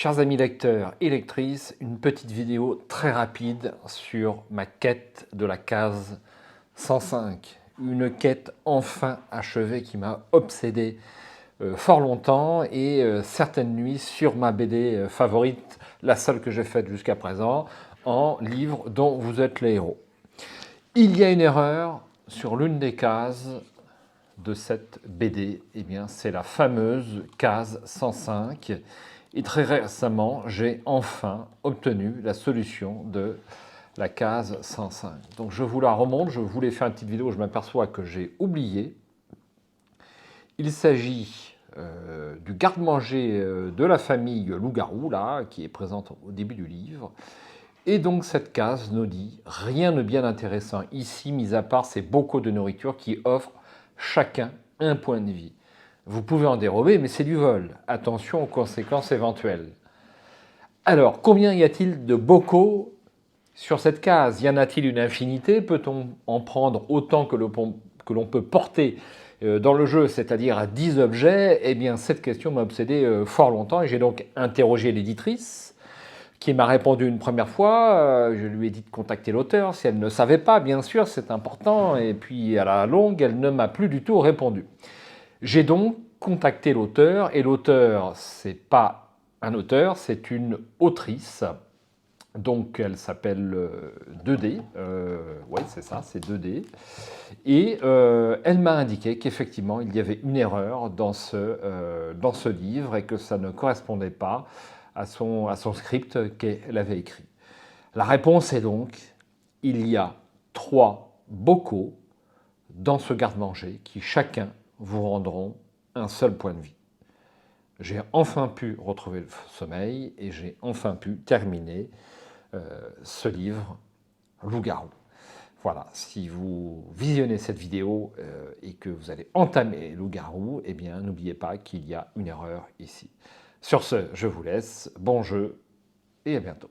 Chers amis lecteurs et lectrices, une petite vidéo très rapide sur ma quête de la case 105. Une quête enfin achevée qui m'a obsédé fort longtemps et certaines nuits sur ma BD favorite, la seule que j'ai faite jusqu'à présent, en livre dont vous êtes les héros. Il y a une erreur sur l'une des cases de cette BD, eh bien c'est la fameuse case 105. Et très récemment, j'ai enfin obtenu la solution de la case 105. Donc je vous la remonte, je voulais faire une petite vidéo, je m'aperçois que j'ai oublié. Il s'agit du garde-manger de la famille Loup-Garou, là, qui est présente au début du livre. Et donc cette case nous dit rien de bien intéressant ici, mis à part ces bocaux de nourriture qui offrent chacun un point de vie. Vous pouvez en dérober, mais c'est du vol. Attention aux conséquences éventuelles. Alors, combien y a-t-il de bocaux sur cette case? Y en a-t-il une infinité? Peut-on en prendre autant que l'on peut porter dans le jeu, c'est-à-dire 10 objets? Eh bien, cette question m'a obsédé fort longtemps et j'ai donc interrogé l'éditrice qui m'a répondu une première fois. Je lui ai dit de contacter l'auteur. Si elle ne savait pas, bien sûr, c'est important. Et puis, à la longue, elle ne m'a plus du tout répondu. J'ai donc contacté l'auteur, et l'auteur, c'est pas un auteur, c'est une autrice. Donc elle s'appelle 2D, oui c'est ça, c'est 2D. Et elle m'a indiqué qu'effectivement il y avait une erreur dans ce livre et que ça ne correspondait pas à son script qu'elle avait écrit. La réponse est donc, il y a 3 bocaux dans ce garde-manger qui chacun vous rendront un seul point de vie. J'ai enfin pu retrouver le sommeil et j'ai enfin pu terminer ce livre, Loup-Garou. Voilà, si vous visionnez cette vidéo et que vous allez entamer Loup-Garou, eh bien n'oubliez pas qu'il y a une erreur ici. Sur ce, je vous laisse, bon jeu et à bientôt.